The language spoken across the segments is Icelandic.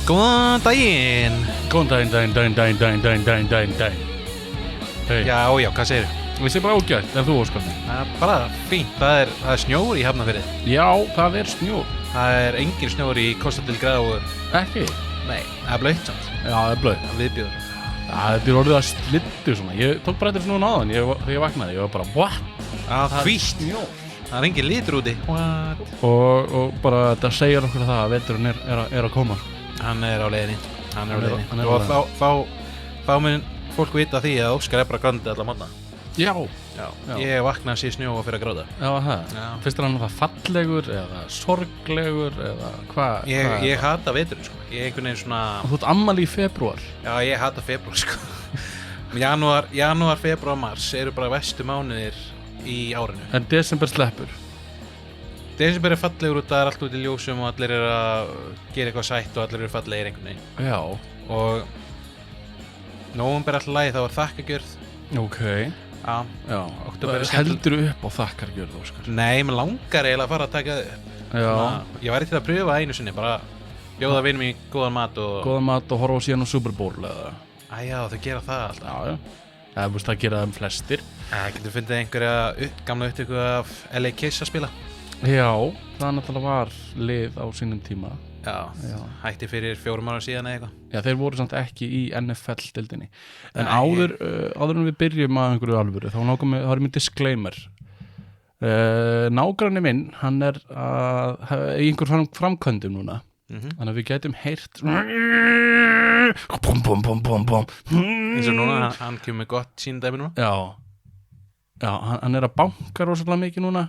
Góðan daginn. Góðan daginn. Hey. Já, hvað segirðu? Við séum bara ágætt, en þú Óskar? Bara fínt, það er snjór í Hafnarfirði. Já, það er snjór. Það er engin snjór í Costa del Grau. Ekki? Nei, það er blautt samt. Já, það er blautt. Viðbjóður. Já, þetta er orðið að slittu svona. Ég tók bara eftir svona áðan, þegar ég vaknaði. Ég var bara, what? Hvítt snjór. Það er engin litur úti. What? Og bara þetta segir okkur það að veturinn er að koma. Hann er á leiðinni. Hann er á leiðinni. Og þá mun fólk vita því að Óskar er bara grandi alla morgna. Já. Ég vaknaði sér snjó og fyrir að gráta. Já, það. Finnst þér hann það fallegur eða sorglegur eða hvað? Ég hata veturinn, sko. Ég einhvern veginn svona... Þú ert ammali í febrúar. Já, ég hata febrúar, sko. Janúar, febrúar, mars eru bara verstu mánuðir í árinu. En desember sleppur? Desember er fallegur út, það er allt út í ljósum og allir eru að gera eitthvað sætt og allir eru fallegir einhvern veginn. Já. Og nóvember alltaf lagi, þá var þakkargjörð. Ok. Já. Heldurðu upp á þakkargjörð, Óskar? Nei, mér langar eiginlega að fara að taka það upp. Já. Ég væri til að pröfa einu sinni, bara bjóða vinum í góðan mat og... Góðan mat og horfa á síðan á Super Bowl eða? Já, þau gera það alltaf. Já. Það gera það flestir. Getur fundið einhverja gamla upptöku af LA Kiss að spila? Já, það náttúrulega var lið á sínum tíma. Já. Hætti fyrir 4 ára síðan eða eitthvað. Já, þeir voru samt ekki í NFL-dildinni. En áður en við byrjum að einhverju alvöru, þá er mér disclaimer. Nágranni minn, hann er í einhver framkvæmdum núna. Þannig að við getum heyrt eins og núna, hann kemur með gott síndæmi núna. Já, hann er að banka rosalega mikið núna.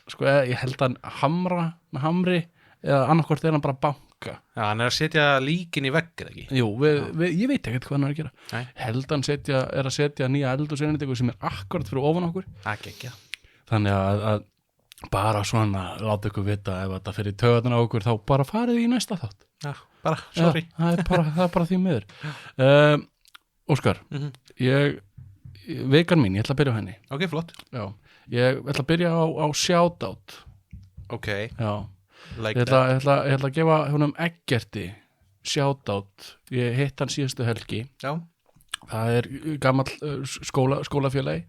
Sko, ég held að hann hamra með hamri eða annarkvort er hann bara að banka. Já, hann er að setja líkin í vegg, eða ekki? Jú, ég veit ekkert hvað hann er að gera. Nei. Held hann er að setja nýja eldhúsinnréttingu sem er akkurat fyrir ofan okkur. Ekki. Þannig að bara svona láta ykkur vita ef þetta fyrir taugarnar á okkur, þá bara farið í næsta þátt. Já, bara, sorry. Já, það er bara því miður. Óskar, vikan mín, ég ætla að byrja á henni. Ok, flott. Já, ég ætla að byrja á shoutout. Ok. Já. Like ég ætla að gefa húnum Eggerti shoutout. Ég hitt hann síðustu helgi. Já. Það er gamall skólafélagi,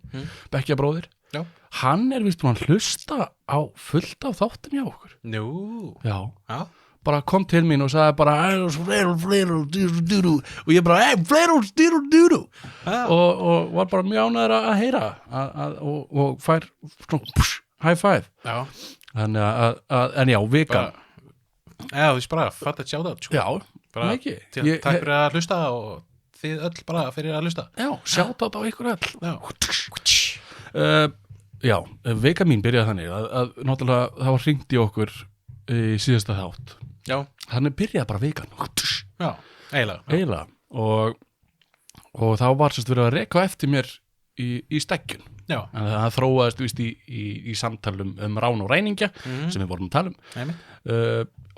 bekkjabróðir. Já. Hann er víst búinn að hlusta á fullt af þáttum hjá okkur. Nú. Já. Bara kom til mín og sagði bara og ég bara og var bara mjög ánægður að heyra og fær high five. Já. Þannig en já, vikan. Já, þú veist bara, fatt að sjáta þetta. Já, bara ekki. Takk fyrir að hlusta og þið öll bara fyrir að hlusta. Já, sjáta þetta á ykkur öll. Já, vika mín byrjaði þannig að náttúrulega það var hringt í okkur í síðasta þátt. Já. Þannig byrjaði bara vikan. Já, eiginlega. Og þá var sérst verið að reka eftir mér í steggjun. Já. En það þróaðist víst í samtalum rán og ræningja sem við vorum að tala um.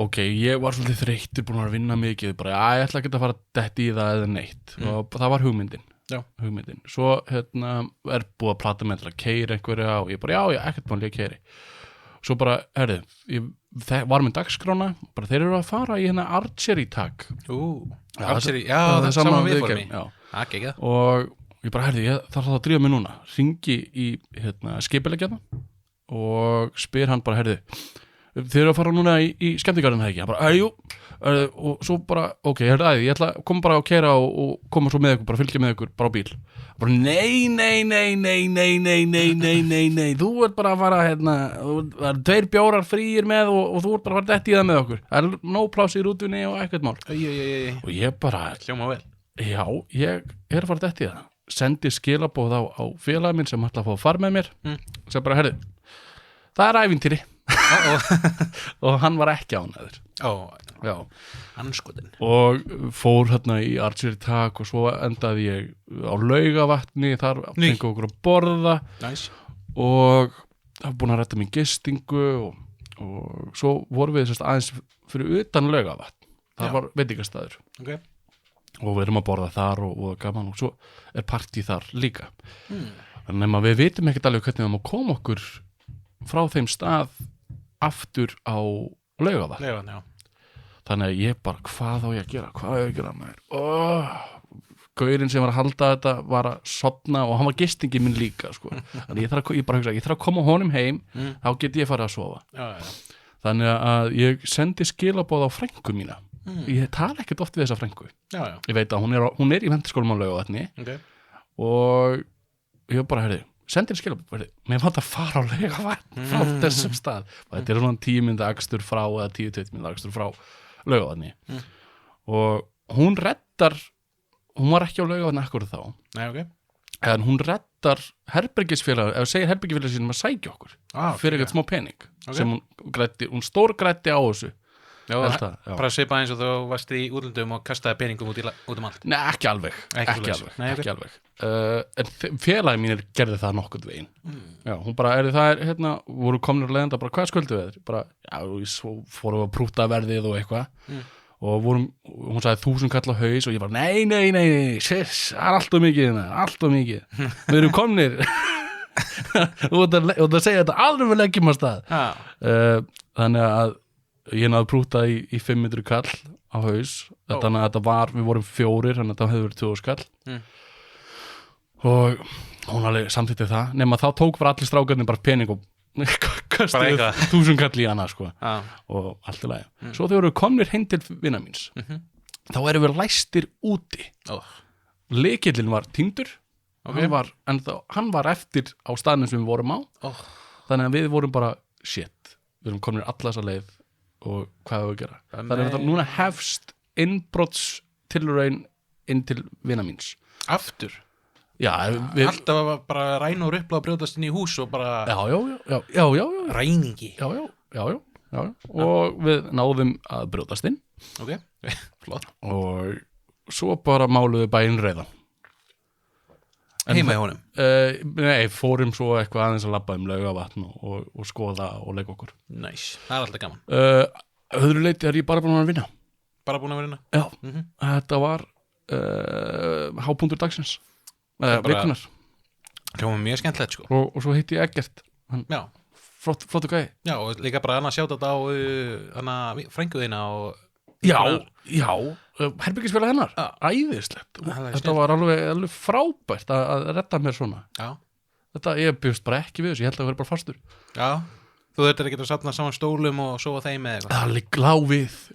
Ok, ég var svolítið þreyttur, búin að vinna mikið, bara ég ætla ekki að fara detti í það eða neitt. Og það var hugmyndin. Já. Hugmyndin. Svo er búið að plata með til að keyra einhverja og ég bara já, ekkert mál ég keyri. Svo bara, ég var með dagskrána, bara þeir eru að fara í archery tag. Archery, það er saman viðformi. Já. Ekki. Og ég bara, ég þarf að drífa mig núna. Hringi í skipuleggjana og spyr hann bara, þeir eru að fara núna í skemmtigarðin það ekki? Hann bara, jú. Og svo bara, ok, ég ætla að koma bara að keyra og koma svo með ykkur, bara fylgja með ykkur bara á bíl. Bara nei, þú ert bara að fara það er 2 bjórar fríir með og þú ert bara að fara dett í það með okkur. Það er nóg pláss í rútunni og ekkert mál. Og ég bara, hljóma vel. Já, ég er að fara dett í það. Sendi skilabóð á félaginn minn sem ætla að fá að fara með mér. Svo bara, það er ævintýri. Og hann var ekki ánægður. Já, anskotin. Og fór í archery tag og svo endaði ég á Laugavatni, þar fengu okkur að borða. Nice. Og það var búin að rætta mér gistingu og svo vorum við aðeins fyrir utan Laugavatn. Það var veitingastæður. Ok. Og við erum að borða þar og gaman og svo er partí þar líka. Þannig að við vitum ekkert alveg hvernig við erum að koma okkur frá þeim stað aftur á Laugavatn. Já. þannig að ég bara, hvað á ég að gera maður gaurinn sem var að halda þetta var að sofna og hann var gistingi minn líka sko. Þannig ég þarf að koma honum heim þá get ég farið að sofa þannig að ég sendi skilaboð á frænku mína ég tala ekkert oft við þessa frænku ég veit að hún er í Menntaskólanum á Laugarvatni og ég bara, sendir skilaboð mér fannst að fara á Laugarvatn frá þessum stað og þetta er svona 10 mínúta akstur frá eða 10-20 mínúta akstur frá Laugarvatni og hún var ekki á Laugarvatni akkurat þá en hún reddar herbergisfélag ef segir herbergisfélag sínum að sækja okkur fyrir eitthvað smá pening sem hún stórgræddi á þessu bara svipa eins og þú varst í útlöndum og kastaði peningum út um allt Nei, ekki alveg en félagi mínir gerði það nokkurn veginn já, hún bara, voru komnir að leiðanda bara, hvað sköldu við? Bara, svo fórum við að prúta verðið og eitthvað og hún sagði 1000 kall á haus og ég bara, nei siss, það er allt of mikið við erum komnir og það segja þetta alveg við leggjum á stað þannig að ég náði prúta í 500 kall á haus þannig að við vorum 4 þannig að það hefði verið 2000 kall og hún alveg samþýtti það nema þá tók bara allir strákarnir bara pening og kastuð 1000 kall í hana sko. Og allt í lagi svo þegar við komnir heim til vina míns þá erum við læstir úti lykillinn var týndur hann var eftir á staðnum sem við vorum á þannig að við vorum bara shit, við erum komnir alla þessa leið og hvað við að gera þannig að núna hefst innbrotstilraun inn til vina míns aftur? Já, alltaf bara ræna og rupla og brjótast inn í hús og bara já. Ræningi já. Og við náðum að brjótast inn flott og svo bara máluðu bæinn reiðan heima í honum? Nei, fórum svo eitthvað aðeins að labba Laugarvatn og skoða og leika okkur Nice, það er alltaf gaman Öðru leyti er ég bara búin að vinna Já, þetta var hápunktur dagsins vikunar hljóma mjög skemmtilegt sko og svo hitti ég Eggert flottu gæi Já, og líka bara annað sjátt þetta á frænguðina og Já, herbergisfélag hennar æðislegt, þetta var alveg frábært að redda mér svona þetta, ég bjóst bara ekki við þessu ég held að það verið bara fastur Já, þú þurftir ekki að safna saman stólum og sofa þeim eða eitthvað Það lá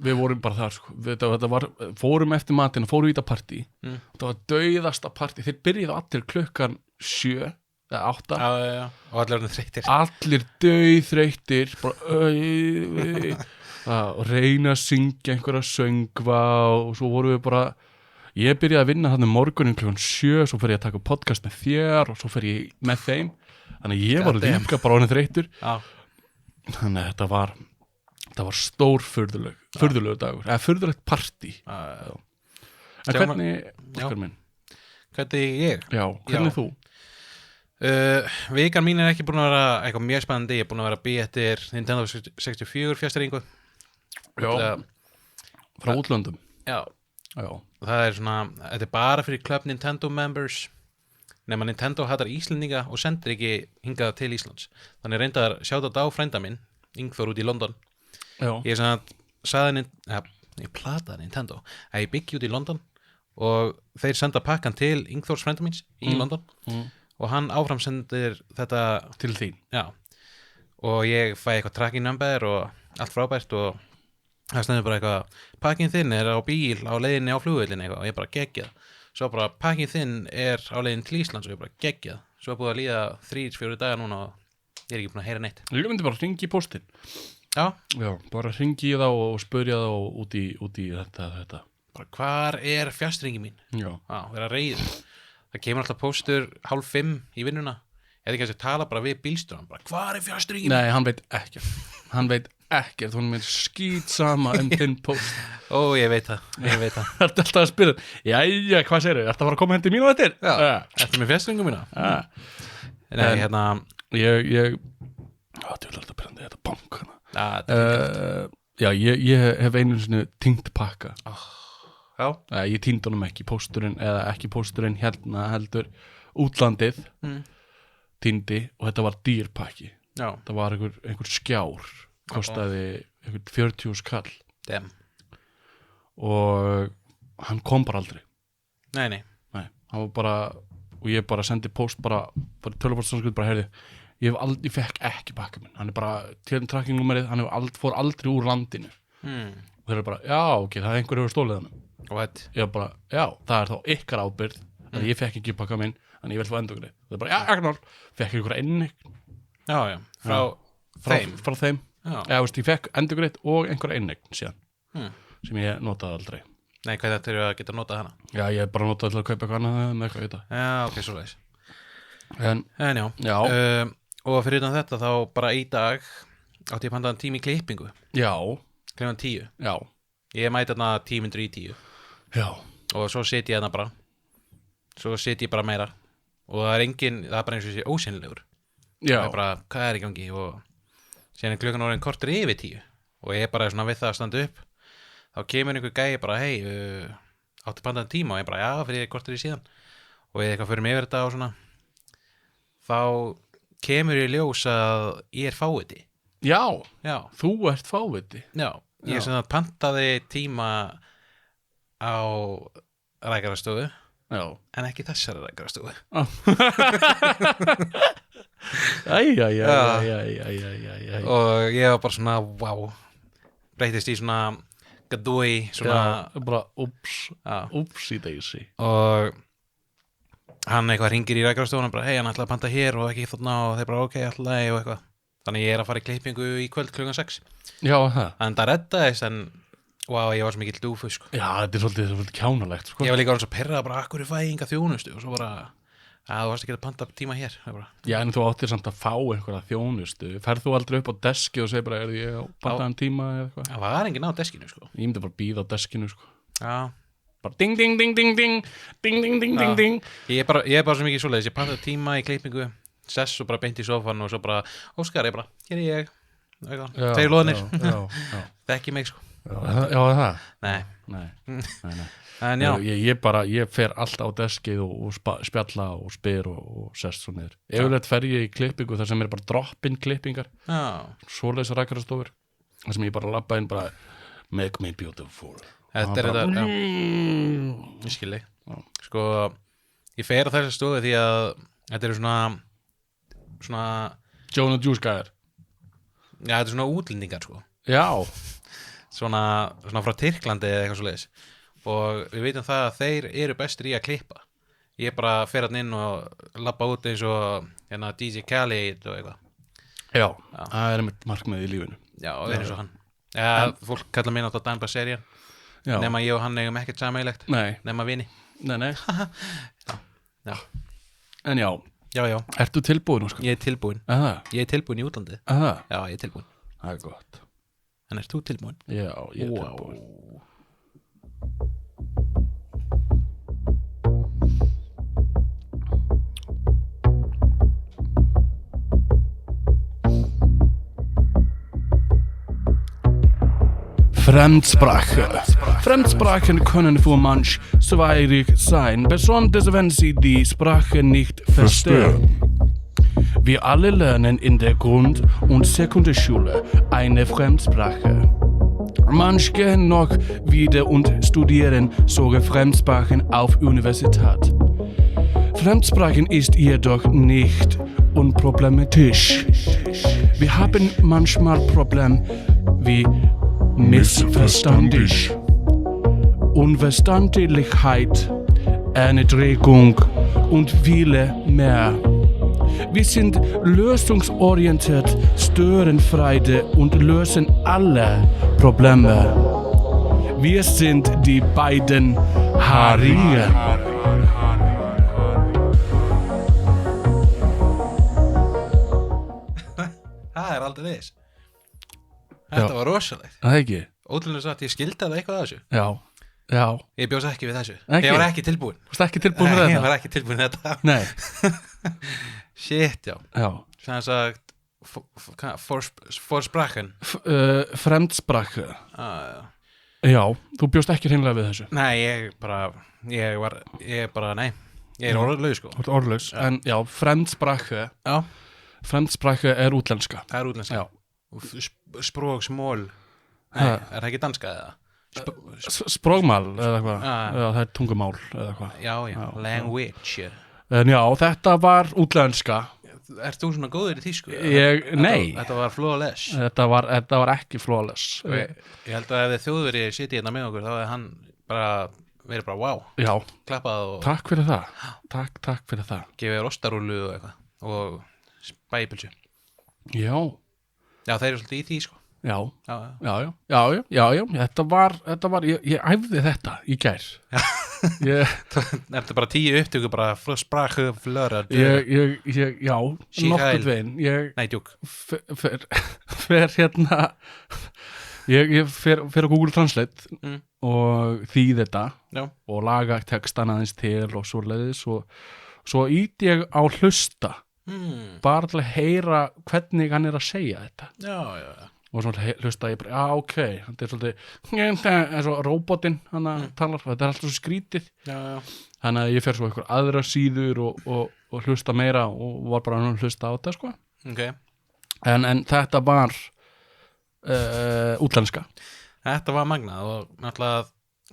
við vorum bara þar sko. þetta var, fórum eftir matinn og fórum í þetta partí þetta var dauðasta partí, þeir byrjuðu allir klukkan 7 eða 8 og allir dauðþreyttir bara og reyna að syngja einhverja söngva og svo vorum við bara ég byrjaði að vinna þannig morgunin klukkan 7 svo fer ég að taka podcast með þér og svo fer ég með þeim þannig ég var líka bara orðinn þreyttur þannig að þetta var stór furðulegur dagur eða furðulegt partí en hvernig ég? Já, hvernig þú? Vikan mín er ekki búin að vera eitthvað mjög spennandi ég er búin að vera að býja eftir Nintendo 64 fjastringu frá útlöndum Já. Það er svona þetta er bara fyrir Club Nintendo members nema Nintendo hattar Íslendinga og sendir ekki hingað til Íslands þannig reyndar sjátt á frænda minn Ingþór út í London ég plataði Nintendo að ég byggi út í London og þeir senda pakkan til Ingþórs frænda míns í London og hann áframsendir þetta til þín og ég fæ eitthvað tracking number og allt frábært og það stendur bara eitthvað pakkin þinn er á bíl á leiðinni á flugvöllin eitthvað og ég bara geggjað svo bara pakkin þinn er á leiðinni til Íslands og ég bara geggjað svo er búið að líða 3-4 dagar núna og ég er ekki búin að heyra neitt Ég myndi bara hringi í póstinn Já, bara hringi í þá og spurja þá út í þetta bara hvar er fjastringi mín vera reiður það kemur alltaf póstur 4:30 í vinnuna eða ekki að tala bara við bílstjórann bara hvar er fjastringi mín? Nei, hann veit ekkert hún er skít sama þinn póst ég veit það Það er alltaf að spyrja jæja, hvað segirðu, ertu að fara að koma hendi mín og þetta? Ertu með fjastringum mína? Nei, hérna ég þetta er alltaf byrjandi þetta bank ég hef einu svona týnt pakka ég týndi honum ekki pósturinn eða ekki pósturinn hérna heldur útlandið týndi og þetta var dýrpakki það var einhver skjár kostaði einhver 40 skall og hann kom bara aldrei. Nei. Nei, hann var bara, og ég bara sendi post bara tölvupóstsamskipti bara, heyrðu, ég fekk ekki pakka minn, hann bara tracking-númerið, hann fór aldrei úr landinu. Og þeir eru bara, já, ok, það einhver hefur stólið hann. What? Ég bara, já, það þá ykkar ábyrgð, en ég fekk ekki pakka minn, en ég vil fá endurgrið. Það bara, já, ekki nál, fekk ykkur inneign. Já, frá þeim. Já, ég fekk endurgrið og einhver inneign síðan, sem ég notaði aldrei. Nei, hvað þetta að geta notað hana? Já, ég bara notaði til að kaupa eitthvað annað með eitthvað í þetta. Já, ok, svoleiðis. En já. Og fyrir utan þetta þá bara í dag átti ég pantaðan tíma í klippingu. Já. Klukkan 10. Já. Ég mæti þarna 10:10. Já. Og svo sit ég þarna bara. Svo sit ég bara meira. Og það er bara eins og þessi ósynlegur. Já. Það er bara, hvað er í gangi? Og síðan er klukkan orðin kortur yfir 10. Og ég er bara svona við það að standa upp. Þá kemur einhver gæi bara, hei, átti pantaðan tíma, og ég bara, já, fyrir kortur í síðan. Og ég eitthvað fyrir mig yfir þetta og svona. Þá kemur ég ljós að ég er fáviti. Já. Þú ert fáviti. Já. Ég sem það pantaði tíma á rækjarastofu. Já. En ekki þessari rækjarastofu. Æ. Og ég var bara svona, wow. Breytist í svona gadúi, svona. Já, bara, upsi daisy. Og hann eitthvað ringir í rækjarastofunum, bara, hei, hann ætlaði að panta hér og ekki þarna, og þeir bara, ok, ætlaði og eitthvað. Þannig ég er að fara í klippingu í kvöld klukkan 6. Já, það. En það reddaðist, en wow, ég var svo mikill dúfu, sko. Já, þetta er svolítið kjánalegt, sko. Ég var líka orðinn svo perrað, bara, akkur fæ ég enga þjónustu, og svo bara, þú varst ekki að panta tíma hér. Bara, já, en þú áttir samt að fá einhverja þjónustu. Ferð þú aldrei upp á deski og segir bara, ég á pantaðan tíma eða eitthvað? Það var enginn á deskinu, sko. Ég myndi bara bíða á deskinu, sko. Já. Bara ding, ding, ding, ding, ding, ding, ding, ding, ding, ding. Ég er bara svo mikið svoleiðis, ég pantaði tíma í klippingu, sess og bara beint í sófan og svo bara, Óskar, ég bara, hér er ég, tveir loðnir, þekki mig, sko. Já, það? Nei. En já. Ég fer alltaf á deskið og spjalla og spyr og sest svo niður. Yfirleitt fer ég í klippingu þar sem er bara drop-in klippingar. Já. Svoleiðis rækjarastofur. þar sem ég bara labba inn bara make me beautiful. Þetta er þetta, ég skil þig. Sko, ég fer á þessu stofu því að þetta eru svona Joan and Juice gæðar. Já, þetta er svona útlendingar, sko. Já. Svona frá Tyrklandi eða eitthvað svoleiðis. Og við veitum það að þeir eru bestir í að klippa. Ég bara fer hann inn og labba út eins og hérna DJ Khaled og eitthvað. Já, það er mitt markmið í lífinu. Já, það er eins og hann. Ja, fólk kalla mér náttúrulega Dan Bazarian. Nema ég og hann eigum ekkert sameiginlegt. Nei. Nema vini. Nei. Já. En já. Já. Ertu tilbúin, Óskar? Ég er tilbúin. Aha. Ég er tilbúin í útlandi. Aha. Já, ég er tilbúin. Það er gott. En ert þú tilbúin? Já, ég er tilbúin. Fremdsprache. Fremdsprachen können für manch schwierig sein, besonders wenn sie die Sprache nicht verstehen. Wir alle lernen in der Grund- und Sekundarschule eine Fremdsprache. Manche gehen noch wieder und studieren solche Fremdsprachen auf Universität. Fremdsprachen ist jedoch nicht unproblematisch. Wir haben manchmal Probleme wie missverständlich, Unverständlichkeit, Erniedrigung und viele mehr. Wir sind lösungsorientiert, störenfrei und lösen alle Probleme. Wir sind die beiden Harien. Það aldrei þess. Þetta var rosalegt. Það ekki? Ótrúlega satt, ég skildi það eitthvað af þessu. Já. Ég bjóst ekki við þessu. Ekki? Ég var ekki tilbúin. Þú varst ekki tilbúin með þetta? Ég var ekki tilbúin með þetta. Nei. Shit, já. Já. Sem sagt, forsprachen. Fremdsprache. Já. Já, þú bjóst ekki hreinlega við þessu. Nei, ég er orðlaus, sko. Þú ert orðlaus, en já, fremdsprache. Já. Fremdsprache er útlenska. Það er útlenska. Já. Språksmól. Nei, er það ekki danska eða? sprógmál eða eitthvað, Ah. eða það er tungumál eða eitthvað. Já, language. En já, þetta var útlenska. Ert þú svona góður í þýsku? Nei. Þetta var flawless. Þetta var ekki flawless. Ég held að ef þjóðveri sitið hérna með okkur þá hefði hann bara verið bara wow, Já, klappað og takk fyrir það. Takk fyrir það. gefið rostarúlu og eitthvað og spæpilsu. Já, Já, þeir eru svolítið í því sko. já, Já. já. Þetta var, ég æfði þetta í gær. Ég, Er þetta bara 10 upptöku bara frá spraku flöra? já, nokkuð veginn. Nei, djúk. Fer hérna, ég fer á Google Translate og þýð þetta Já. og laga textan aðeins til og svoleiðis og svo ít ég á hlusta bara til að heyra hvernig hann er að segja þetta Já. og svo hlusta ég bara, ok þetta er svolítið eins og robotinn hann talar, þetta er alltaf svo skrítið Já. þannig að ég fer svo einhver aðra síður og hlusta meira og var bara að hlusta á þetta sko Ok. en þetta var útlenska. Þetta var magnað og náttúrulega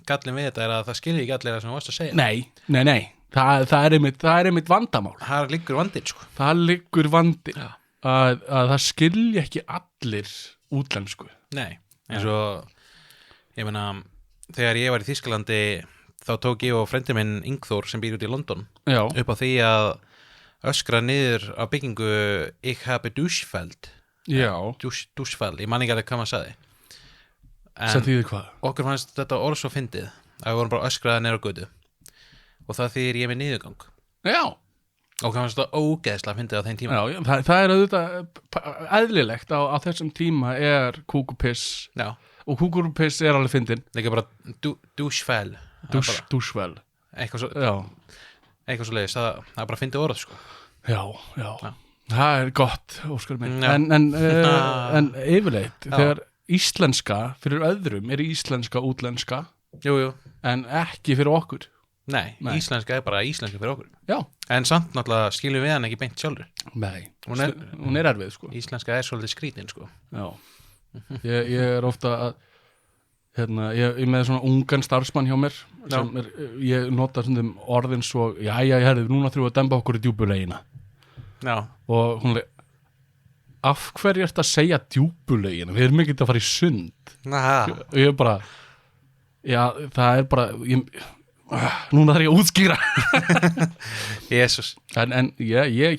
gallin við þetta er að það skilji ekki allir það sem þú varst að segja. Nei, það er einmitt vandamál. Það liggur vandinn sko. Það liggur vandinn Já. að það skilja ekki allir útlensku. Nei, eins og ég meina, þegar ég var í Þýskalandi þá tók ég og frendi minn Ingþór sem býr út í London Já, upp á því að öskra niður á byggingu Ich habe Duschfeld já, Duschfeld, ég man ekki alveg hvað maður sagði sem en þýðir hvað? okkur fannst þetta orð svo fyndið að við vorum bara öskraða niður á götu og það þýðir ég með niðurgang Já, og hvað fannst þetta ógeðslega fyndið á þeim tíma já, það er auðvitað eðlilegt á þessum tíma er kúkupiss Já, og kúkupiss er alveg fyndin. líka bara Duschfeld Duschvel. eitthvað Já, svo leiðis, það er bara fyndið orð sko. já. Það er gott, Óskar minn. Já. En yfirleitt, þegar íslenska fyrir öðrum er íslenska útlenska Jú en ekki fyrir okkur. Nei, íslenska er bara íslenska fyrir okkur Já. En samt náttúrulega skiljum við hann ekki beint sjálfur Nei, Hún er erfið sko. Íslenska er svolítið skrítin sko. Já. Ég er ofta að ég með svona ungan starfsmann hjá mér sem ég nota svona orðin svo, núna þurfum við að demba okkur í djúpulegina Já, og hún af hverju ertu að segja djúpulegina, við erum ekki að fara í sund og ég er bara það er bara núna þarf ég að útskýra Jesús en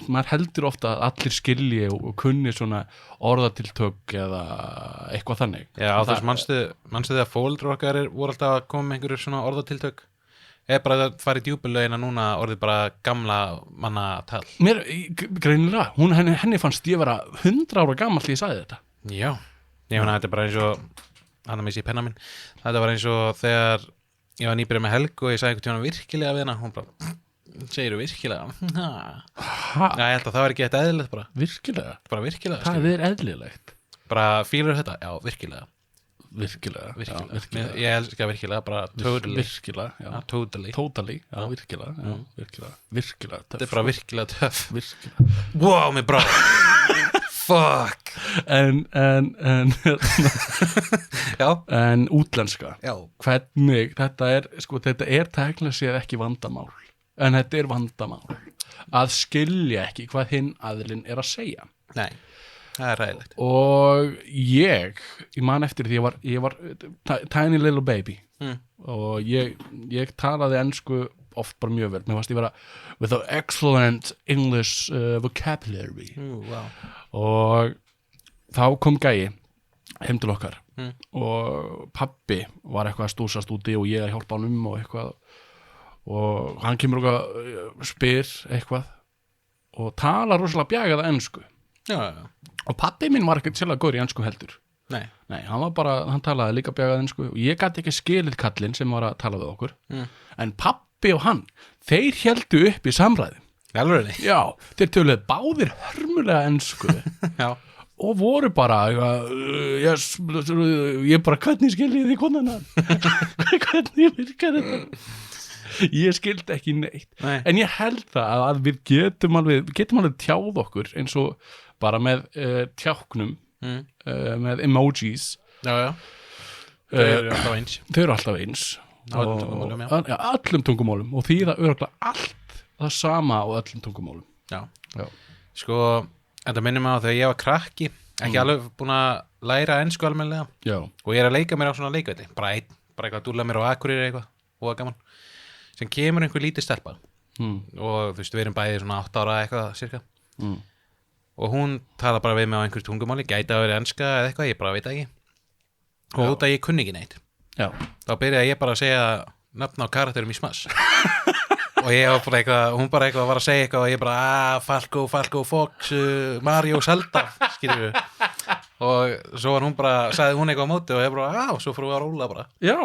maður heldur ofta að allir skilji og kunni svona orðatiltök eða eitthvað þannig. Já, þess manstu þegar fóreldrar okkar voru alltaf að koma með einhverjur svona orðatiltök eða bara að fara í djúpulögina núna orðið bara gamla manna tal Mér, greinilega, henni fannst ég vera 100 ára gamall því ég sagði þetta. Já, ég meina þetta er bara eins og hann að missi í penna minn þetta var eins og þegar ég var nýbyrjað með Helgu og ég sagði einhvern tímann virkilega við hana hún bara, segirðu virkilega? Já, ég held að það var ekki eitthvað eðlilegt bara virkilega Það er eðlilegt. bara fílur þetta? Já, virkilega Virkilega. Ég elska virkilega, bara totally Virkilega, já. Totally, já, virkilega. þetta er bara virkilega töff Virkilega. Wow, mér brá Fuck En útlenska Já, hvernig, þetta er tæknilega séð ekki vandamál en þetta er vandamál að skilja ekki hvað hinn aðilinn er að segja nei, það er ræðilegt og ég man eftir því ég var tiny little baby og ég talaði ensku oft bara mjög vel, mér fannst ég vera with an excellent English vocabulary wow. og þá kom gæi heim til okkar og pabbi var eitthvað að stúsast úti og ég að hjálpa hann og eitthvað og hann kemur og spyr eitthvað og talar rosalega bjagaða ensku Já. og pabbi minn var ekkert sérlega góður í ensku heldur Nei, hann talaði líka bjagaða ensku og ég gæti ekki skilið kallinn sem var að tala við okkur en pabbi og hann þeir héldu upp í samræði alveg já, þeir töluðu báðir hörmulega ensku Já, og voru bara ég bara hvernig skilji þið konuna hvernig virkar þetta ég skildi ekki neitt Nei. en ég held það að við getum alveg tjáð okkur eins og bara með tjáknum með emojis já Þau eru alltaf eins Þau eru alltaf eins Á öllum tungumálum, já. Já, öllum tungumálum og því það örgulega allt það sama á öllum tungumálum Já. Já. Sko, þetta minnir mig á þegar ég var krakki ekki alveg búin að læra ensku almennilega Já, og ég er að leika mér á svona leikvelli bara eitthvað að dúlla mér á Akureyri eitthvað og gaman sem kemur einhver lítið stelpa og þú veist, við erum bæði svona 8 ára eitthvað cirka og hún tala bara við mig á einhver tungumáli gæti að vera enska eða eitthvað, ég bara veit ekki og út að ég kunni ekki neitt já, þá byrjaði ég bara að segja nöfn á karakterum í Smash og ég var bara eitthvað, hún bara eitthvað var að segja eitthvað og ég bara, Falco, Fox Mario, Zelda, skilur við og svo var hún bara sagði hún eitthvað á móti og ég bara, svo fór við að róla bara já,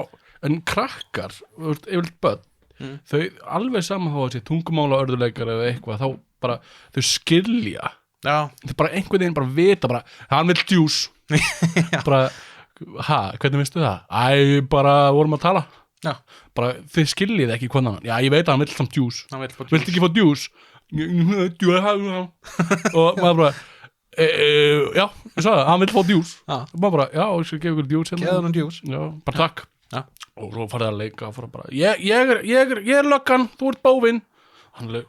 en krakkar yfirleitt börn þau alveg saman þá að sé tungumála örðuleikar eða eitthvað, þá bara þau skilja, Já, þau bara einhvern veginn bara vita bara, hann vill djús bara, hvernig veistu það? Bara vorum að tala já, bara þið skiljið ekki hvernig hann, já ég veit að hann vill samt djús hann vill fá vilt ekki fá djús og maður bara já, ég sagði það, hann vill fá djús og maður bara, já, ég skal gefa ykkur djús hérna. Geða hann djús Já, bara takk Já. og svo farið að leika og fara bara, ég er löggan, þú ert bóvinn hann lög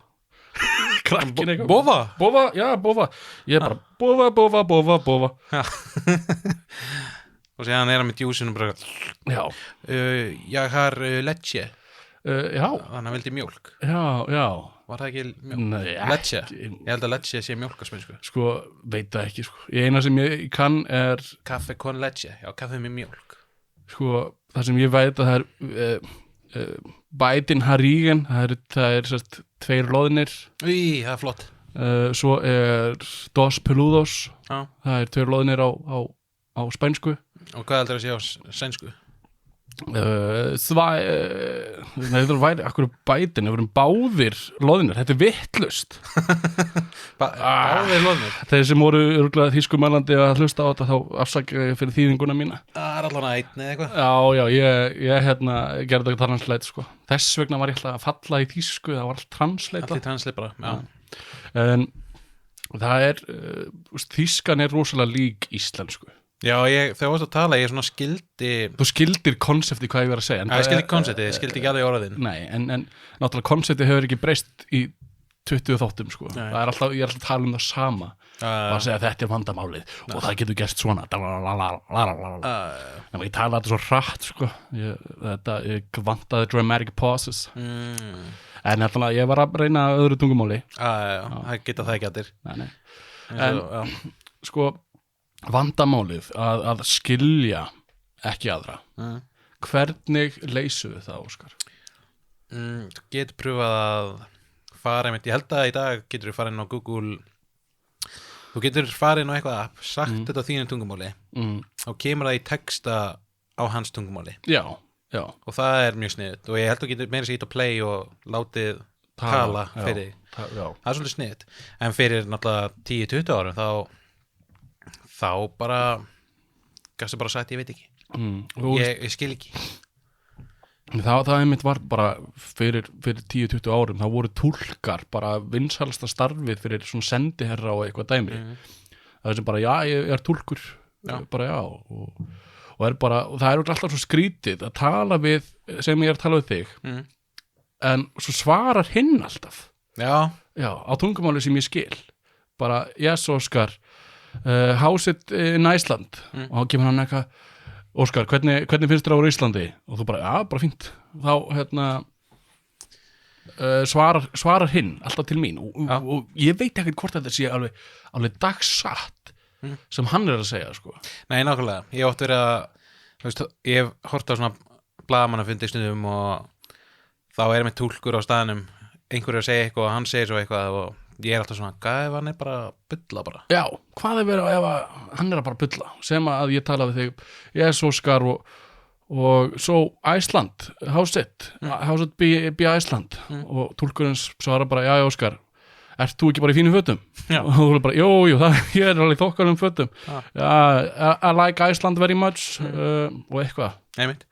krakkin eitthvað Bofa? Já, Bofa ég er bara, Bofa Já Og séðan er hann með djúsinu bara já, ég har leche já, Þannig að hann vildi mjólk já Var það ekki mjólk? Nei, Leche ekki. Ég held að leche sé mjólk á spænsku Sko, veit það ekki, sko. Eina sem ég kann er, Kaffe con leche, já, kaffe með mjólk sko, það sem ég veit að það er bætin harígen, það er sérst 2 loðnir, Í, það er flott svo er dos peludos, Já. það er 2 loðnir á spænsku, Og hvað heldur að sé á sænsku? þetta væri akkur bætin, það voru báðir loðnir, þetta er vittlust. Báðir loðnir Þeir sem voru örgulega þýskumælandi að hlusta á þetta, þá afsaka ég fyrir þýðinguna mína. Það er allan að einn eða eitthvað Já, ég gerði þetta translate, sko. Þess vegna var ég alltaf að falla í þýsku, það var allt translate. Allir translið bara, já En það er, þýskan er rosalega lík íslensku. Já, þegar varst að tala, ég svona skildi Þú skildir konsepti hvað ég var að segja. Ég skildi konseptið, ég skildi ekki alveg orðin Nei, en náttúrulega konsepti hefur ekki breyst í 20 þáttum, sko. Nei. Það er alltaf, ég er alltaf að tala um það sama. Að segja þetta er vandamálið og það getur gerst svona. En ég tala þetta svo hratt, sko. Ég vantaði dramatic pauses. En náttúrulega, ég var að reyna öðru tungumáli. Það geta það ekki allir Nei. En, Sko, vandamálið að skilja ekki aðra. Hvernig leysum við það, Óskar? Þú getur pröfað að fara einmitt, ég held að í dag getur þú fara inn á Google þú getur fara inn á eitthvað app sagt þetta á þínu tungumáli og kemur það í texta á hans tungumáli Já. og það er mjög sniðut og ég held að þú getur meira sér ít á play og látið tala fyrir þig það er svolítið sniðut en fyrir náttúrulega 10-20 árum þá bara gæstu bara sagt ég veit ekki ég skil ekki Það einmitt var bara fyrir 10-20 árum, þá voru túlkar bara vinsælasta starfið fyrir svona sendiherra og eitthvað dæmi. Það er sem bara, já, ég er túlkur, bara já, og er bara, og það er alltaf svo skrítið að tala við, sem ég er að tala við þig, en svo svarar hinn alltaf. Já, á tungumáli sem ég skil. Bara, yes, Óskar, how's it in Iceland? Og þá kemur hann eitthvað, Óskar, hvernig finnst þér á Íslandi? Og þú bara, já, bara fínt. Þá, svarar hinn alltaf til mín og ég veit ekki hvort þetta sé alveg dagsatt sem hann er að segja, sko. Nei, nákvæmlega. Ég átt verið að, þú veist, ég hef hort á svona blaðamannafundi stundum og þá er með túlkur á staðnum, einhverju að segja eitthvað og hann segir svo eitthvað og ég er alltaf svona, hvað ef hann er bara að bulla bara? Já, hvað ef hann er að bara bulla? Sem að ég tala við þig, ég er svo Óskar og svo Iceland, how's it be Iceland? Og túlkurinn svarar bara, já, Óskar, ert þú ekki bara í fínum fötum? Og þú er bara, jú, ég er alveg þokkalum fötum. I like Iceland very much og eitthvað. Einmitt.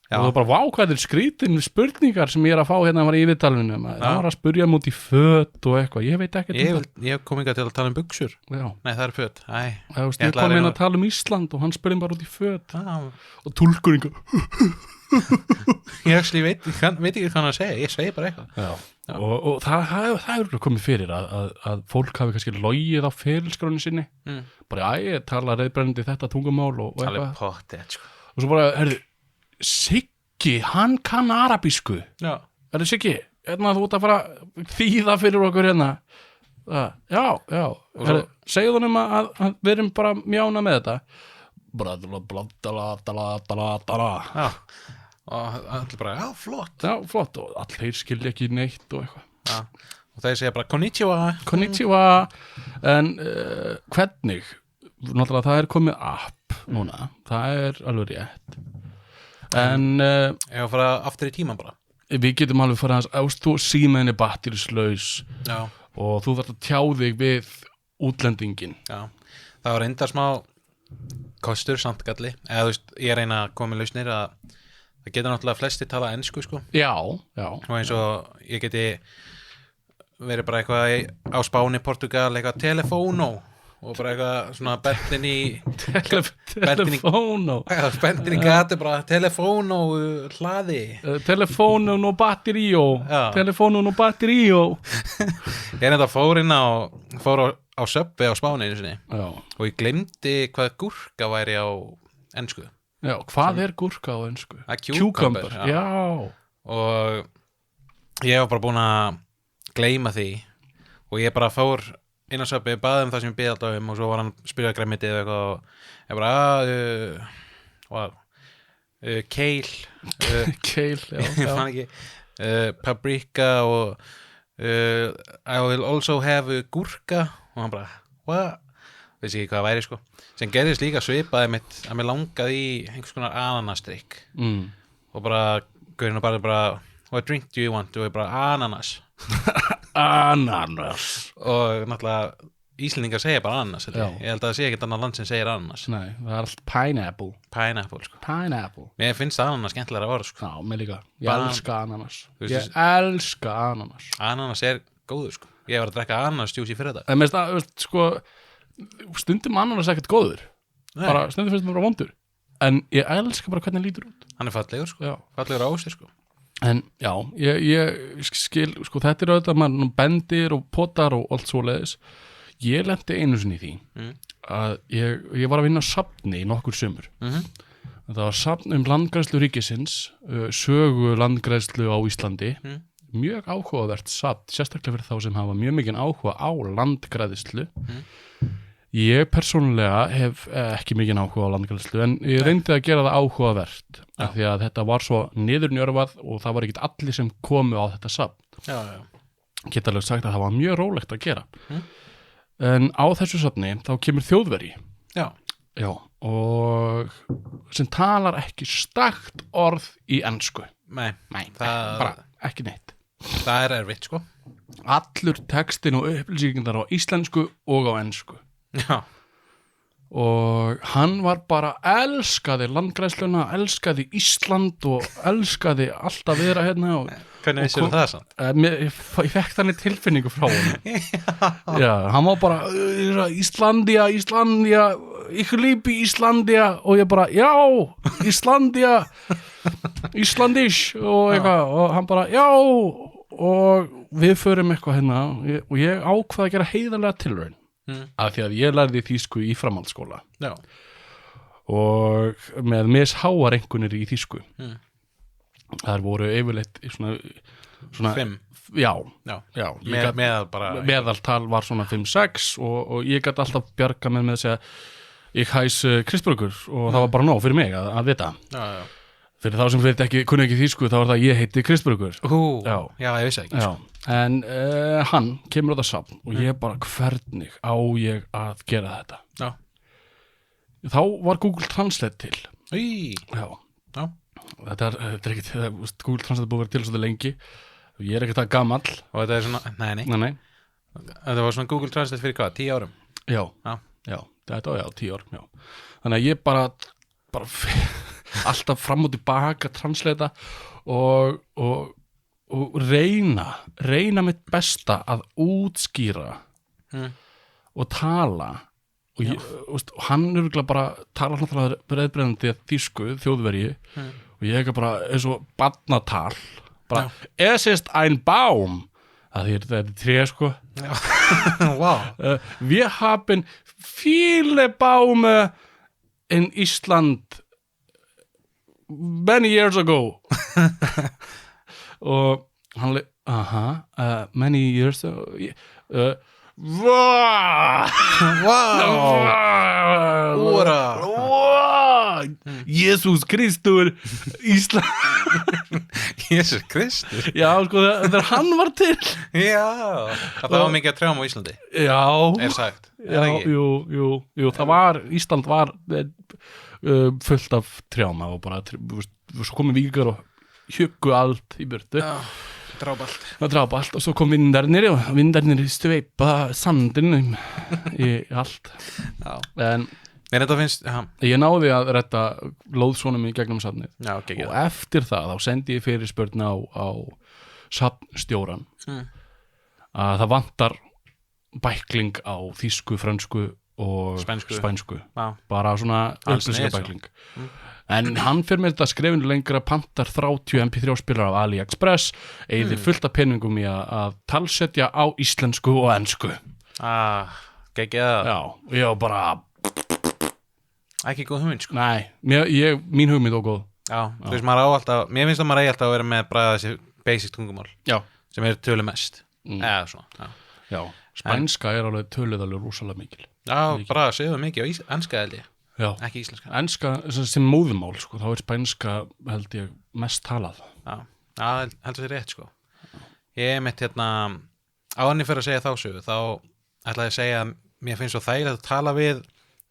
Já. og það var bara vákvæðir skrítin spurningar sem ég að fá hérna að var í viðtalinu það var að spurja múti í föt og eitthvað, ég veit ekki Ég kom ekki til að tala um buxur. Já. Nei, það er föt. Ég kom inn að tala um Ísland og hann spurði bara út í föt og túlkur Ég veit ekki hvað hann að segja, ég segi bara eitthvað. og það er komið fyrir að fólk hafi kannski logið á ferilskránu sinni bara ég tala reyðbrennandi þetta tungumál og Alveg pottið, sko. og svo bara, Siggi, hann kann arabísku Já. Siggi, þú ert að fara þýða fyrir okkur hérna já segðu honum að við erum bara mjána með þetta Já. Og allir bara, flott. Flott og allir skilja ekki neitt og eitthvað Já. Og þeir segja bara konnichiwa en hvernig náttúrulega það er komið app núna, það er alveg rétt en Ég var að fara aftur í tíman bara. við getum alveg fara aðeins þú símaðin er batterislaus Já. og þú þarft að tjá þig við útlendingin Já. Það var reyndar smá kostur samt galli, eða þú veist, ég reyna að koma með lausnir að það getur náttúrulega flesti tala ensku, sko. já Og eins og ég geti verið bara eitthvað á Spáni, Portugal, eitthvað telefónó og bara eitthvað svona bentin í telefóno bentin í gati bara telefónó hlaði telefóno no batterío Já. telefóno no batterío Ég er þetta fór á Subway á Spáni einu sinni já. og ég glemdi hvað gúrka væri á ensku. já, hvað er gúrka á ensku? Cucumber, já. Og ég var bara búin að gleyma því og ég bara fór inn á Subway, baði það sem ég beði alltaf og svo var hann spyrjaði græmitið eða eitthvað og ég bara kale Kale, ég fann ekki paprika og I will also have gúrka og hann bara, what? Veist ekki hvað það væri, sko. Sem gerðist líka svipaði mitt að mér langaði í einhvers konar ananastrykk og bara, gaurinn og bara what drink do you want? Og ég bara, ananas ananas og náttúrulega Íslendingar segja bara ananas ég held að það sé ekkert annað land sem segir ananas. nei, það er allt pineapple, sko. pineapple Mér finnst ananas skemmtilega orð, sko. já, mér líka, ég elska ananas veist, elska ananas Ananas er góður, sko. Ég var að drekka ananasdjús í fyrir þetta. en mér finnst það, sko stundum ananas ekkert góður bara stundum finnst það bara vondur en ég elska bara hvernig hann lítur út Hann er fallegur, sko. já. Fallegur á sér, sko. En já, ég skil, sko þetta er auðvitað maður bendir og potar og allt svoleiðis. Ég lenti einu sinni í því að ég var að vinna safni í nokkur sumur. Það var safn landgræðslu ríkisins, sögu landgræðslu á Íslandi. Mjög áhugavert safn, sérstaklega fyrir þá sem hafa mjög mikinn áhuga á landgræðslu. Ég persónulega hef ekki mikinn áhuga á landgræðslu en ég reyndi að gera það áhugavert af því að þetta var svo niðurnjörvað og það var ekkert allir sem komu á þetta safn. Geta alveg sagt að það var mjög rólegt að gera. En á þessu safni þá kemur þjóðveri. Já, og sem talar ekki stakt orð í ensku. Nei, bara ekki neitt. Það er erfitt, sko. Allur textin og upplýsingar á íslensku og á ensku. Já. Og hann var bara elskaði landgræðsluna, elskaði Ísland og elskaði alltaf vera hérna og, Hvernig vissir það samt? Ég fekk þannig tilfinningu frá honum Já, hann var bara Íslandia, ég lípi Íslandia og ég bara, já, Íslandia Íslandish og eitthvað og hann bara, já og við förum eitthvað hérna og ég ákvað að gera heiðarlega tilraun af því að ég lærði þýsku í framhaldsskóla og með misháar einkunnir í þýsku þar voru yfirleitt svona 5 meðaltal var svona 5-6 og ég gæti alltaf bjarga með að segja ég hæs Kristbjörgur og það var bara nóg fyrir mig að vita fyrir þá sem fyrir ekki kunni ekki þýsku þá var það ég heiti Kristbjörgur já, ég vissi ekki sko. En hann kemur á það safn og ég bara hvernig á ég að gera þetta þá var Google Translate til þetta er ekkit Google Translate búið að vera til svolítið lengi og ég er ekkert það gamall og þetta er svona, nei þetta var svona Google Translate fyrir hvað, 10 árum? Já, þetta var 10 árum þannig að ég bara alltaf fram og tilbaka translata og reyna mitt besta að útskýra og tala og hann örugglega bara tala náttúrulega breiðbrennandi þýsku þjóðverji og ég bara eins og barnatal bara, es ist ein Baum það er tré sko Wow. Wir haben viele Bäume in Ísland many years ago og hann many years ago wow Jesus Kristur Ísland Jesus Kristur já sko þegar hann var til Já, það var mikið að trjám á Íslandi já er sagt já, jú, það var Ísland var fullt af trjáma og bara svo komið víkar og hjuggu allt í burtu drápa allt og svo kom vindarnir og vindarnir sveipa sandin í allt en mér þetta finnst ég náði að retta lóðsvonum í gegnum safnið okay, og eftir það þá sendi ég fyrirspurn á safnstjóran að það vantar bækling á þýsku, frönsku og spænsku bara svona upplýsingar bækling en hann fyrir með þetta skrefinu lengra pantar 30 MP3 spilar af AliExpress eyðir fullt af peningum í að talsetja á íslensku og ensku geggjað já, og ég var bara ekki góð hugmynd sko nei, mín hugmynd og góð þú veist maður á alltaf mér finnst að maður eigi alltaf að vera með bara þessi basic tungumál já. sem er tölu mest eða svona já, spænska er alveg töluð alveg rosalega mikil bara segðu mikið á enska held ég já, ekki íslenska enska sem móðumál sko, þá er spænska held ég mest talað heldur þið rétt sko ég mitt áðan ég fyrir að segja þá sögu þá ætlaði að segja að mér finnst svo þægilegt að tala við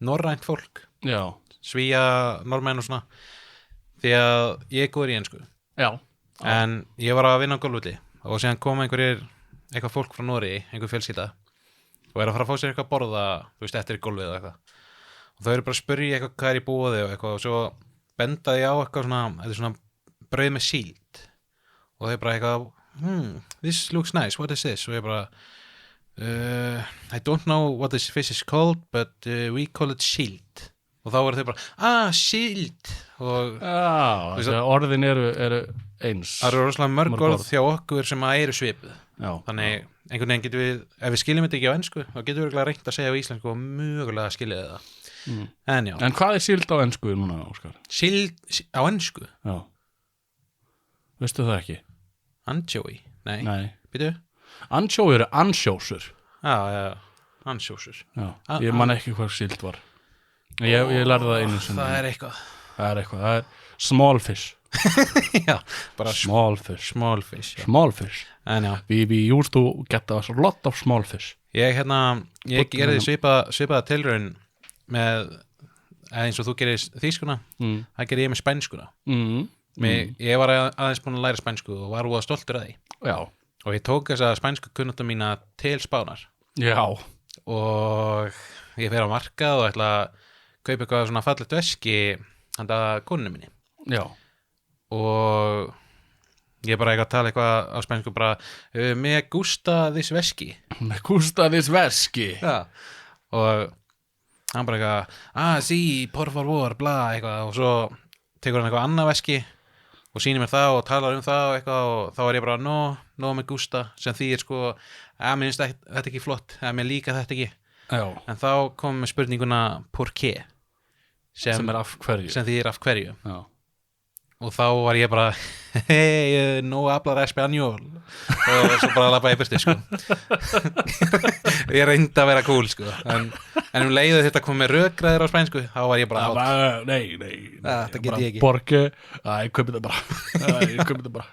norrænt fólk já. Svía, normenn og svona því að ég er góður í ensku en ég var að vinna á golfvelli og síðan kom eitthvað fólk frá Noregi, einhver fjölskylda og er að fara að fá sér eitthvað að borða þú veist, eftir golfið og eitthvað og þau eru bara að spyrja eitthvað hvað er í búið og eitthvað og svo bendaði ég á eitthvað svona þetta er svona brauð með síld og þau bara eitthvað this looks nice, what is this og ég bara I don't know what this fish is called but we call it síld og þá voru þau bara síld og orðin eru eins það eru rosalega mörg orð þjá okkur sem að eru svipuð þannig einhvern veginn getum við ef við skiljum þetta ekki á ensku þá getum við reynt að segja á íslensku og mögulega skilja það en hvað er síld á ensku núna, Óskar? Síld á ensku? Já veistu það ekki? Anchovy? Nei. Býtu? Anchovy eru ansjósur ansjósur ég man ekki hvað síld var ég lærði það einu sinni það er eitthvað það er small fish já, bara small fish en já we used to get a lot of small fish ég gerði svipaða tilraun með eins og þú gerir þýskuna það gerði ég með spænskuna ég var aðeins búin að læra spænsku og var úr stoltur að því já. Og ég tók þessa spænsku kunnáttu mína til Spánar já. Og ég fer á markað og ætla að kaupa eitthvað svona fallegt veski handa konunni minni já. Og ég bara eitthvað að tala eitthvað á spænsku bara me gusta this veski já. Og hann bara eitthvað sí, por favor, bla eitthvað og svo tekur hann eitthvað annað veski og sýnir mér það og talar það og eitthvað og þá er ég bara no me gusta sem þýðir sko mér finnst þetta ekki flott mér líka þetta ekki en þá kom með spurninguna por qué sem er af hverju sem þýðir af hverju og þá var ég bara hey, no hablar español og svo bara labbaði í burtu sko ég reyndi að vera cool sko en leiðu þetta kom með rökræður á spænsku þá var ég bara nei þetta get ég ekki porque, ég kaupi það bara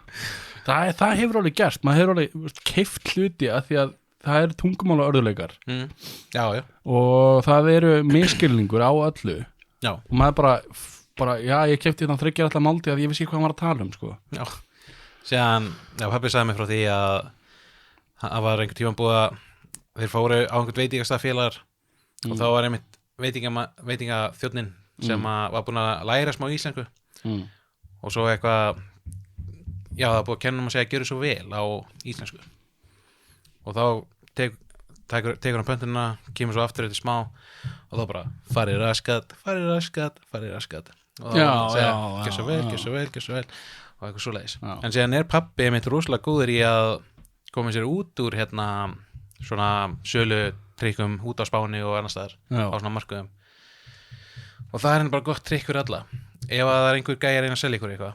það hefur alveg gerst maður hefur alveg keypt hluti að því að það er tungumála örðuleikar já. Og það eru miskilningur á öllu já. Og maður bara ég keypti þann 3 allar máldi að ég vissi hvað hann var að tala sko já. Síðan, pabbi sagði mig frá því að það var einhvern tímann búið að þeir fóru á einhvern veitingastafélagar og þá var einmitt veitingaþjónninn sem var búin að læra smá íslensku og svo eitthvað já, það er búið að kenna að segja að gjöra svo vel á íslensku og þá tekur hann pöntunina, kemur svo aftur eftir smá og þá bara farið raskat og þá segja, gjör svo vel og eitthvað svoleiðis en síðan er pabbi mitt rosalega góður í að koma sér út úr hérna svona sölu trikkum út á Spáni og annars staðar á svona markuðum og það er bara gott trikk fyrir alla ef að það er einhver gæjar að selja ykkur eitthvað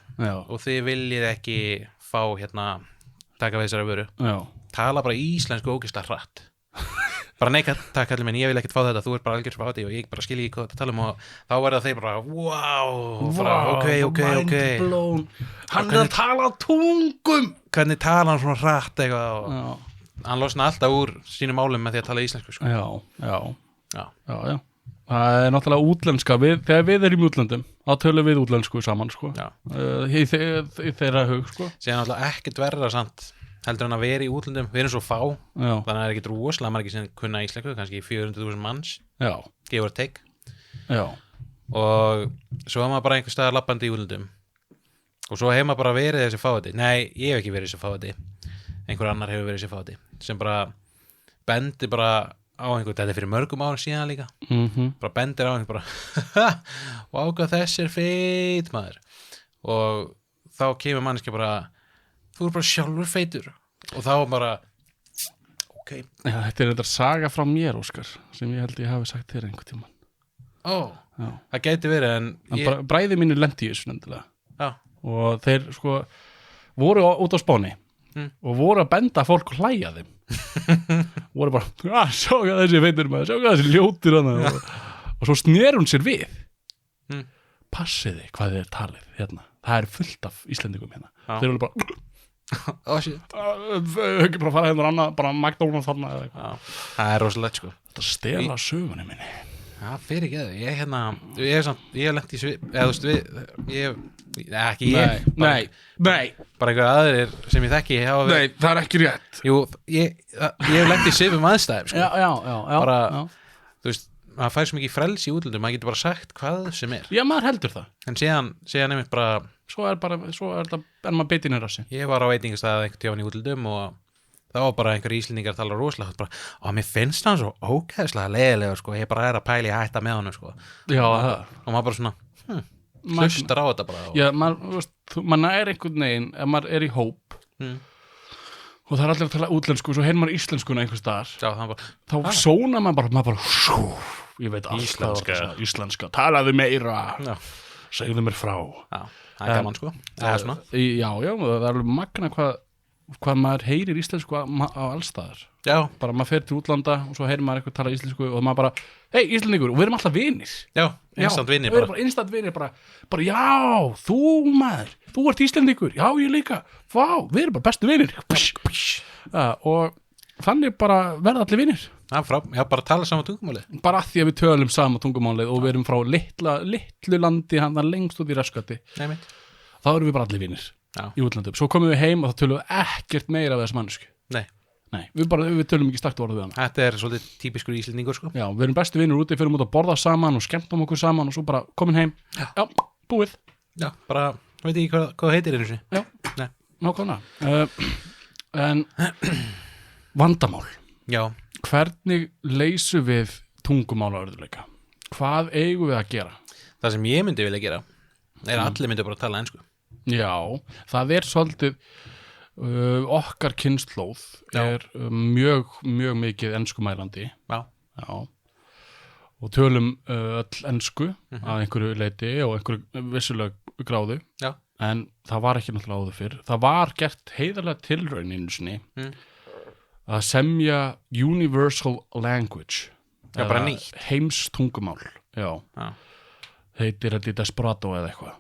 og þið viljið ekki fá hérna taka við þessari vöru tala bara íslensku ógeðslega hratt bara nei takk allir minn, ég vil ekkert fá þetta þú ert bara algjör sem fáti og ég bara skil ekki hvað þetta tala og þá verða þeir bara wow, ok hann er að tala tungum hvernig tala hann svona hratt eitthvað og hann losna alltaf úr sínum málum með því að tala íslensku sko. já það er náttúrulega útlenska þegar við erum í útlöndum þá tölum við útlensku saman sko. í þeirra hug sko. Sér náttúrulega ekkert verða samt heldur hann að vera í útlöndum, við erum svo fá þannig að það er ekkert rosalega margir sem kunna íslensku kannski 400.000 manns gefur að take og svo er maður bara einhver staðar lappandi í útlöndum og svo hefur maður bara verið þessi fáti nei, ég hef ekki verið þessi fáti einhver annar hefur verið þessi fáti sem bara bendir bara á einhver þetta er fyrir mörgum árum síðan líka bara bendir á einhver bara og ákvað þess er feit maður og þá kemur mannski bara þú er bara sjálfur feitur og þá bara ok þetta er þetta saga frá mér Óskar sem ég held ég hafi sagt þér einhvern tímann það gæti verið en bræði mínu lendi í þessu nefnilega og þeir sko voru út á Spáni og voru að benda fólk og hlæja þeim voru bara sjá hvað þessi feitur maður, sjá hvað þessi ljótur og svo snér hún sér við passiði hvað þið er talið hérna, það er fullt af Íslendingum hérna þeir eru bara ekki bara fara hérna annað bara McDonald's þarna eða eitthvað það er rosalegt sko þetta stela sögunni minni fyrir ekki það ég hef lent í svip eða þú veist ekki ég nei bara einhver aðrir sem ég þekki nei það er ekki rétt jú ég hef lent í svipum aðstæðum sko já bara þú veist maður fær svo mikið frelsi í útlöndum maður getur bara sagt hvað sem er já maður heldur það en síðan einmitt bara svo er maður bitinn í rassi ég var á veitingastað einhvern tímann í útlöndum og það var bara einhver íslendingar að tala rosalega bara mér finnst hann svo ógeðslega leiðilegur sko ég bara er að pæla í að hætta með honum sko já og maður bara svona hlustar á þetta bara já maður er einhvern veginn ef maður er í hóp og það er allir að tala útlensku svo heyrðir maður íslenskuna einhvers staðar þá sónar maður bara ég veit allt íslenska talaðu meira segðu mér frá það er gaman sko já það er alveg magna hvað maður heyrir íslensku á allstaðar bara maður fer til útlanda og svo heyrir maður eitthvað tala íslensku og maður bara hei Íslendingur og við erum alltaf vinir instant vinir við erum bara instant vinir bara já þú maður þú ert Íslendingur já ég líka við erum bara bestu vinir og þannig bara verða allir vinir bara tala saman tungumáli bara að því að við tölum saman tungumálið og við erum frá litlu landi hann lengst út í raskati þá erum við bara allir vinir í útlandum svo komum við heim og þá tölum við ekkert meira af þessu mannsku nei við tölum ekki stakt orðið við hann þetta er svolítið típiskur Íslendingur sko já við erum bestu vinir úti fyrir út að borða saman og skemmtum okkur saman og svo bara komin heim já búið já bara veit ekki hvað heitir þessu já nákvæmlega en vandamál já hvernig leysum við tungumálaörðuleika hvað eigum við að gera það sem ég myndi vilja gera er að allir myndi bara tala ensku já það er svolítið okkar kynslóð er mjög mikið enskumælandi já og tölum öll ensku að einhverju leiti og einhverju vissulega gráðu en það var ekki náttúrulega áður fyrr það var gert heiðarlega tilraun einu sinni að semja universal language bara nýtt heimstungumál heitir þetta Desperado eða eitthvað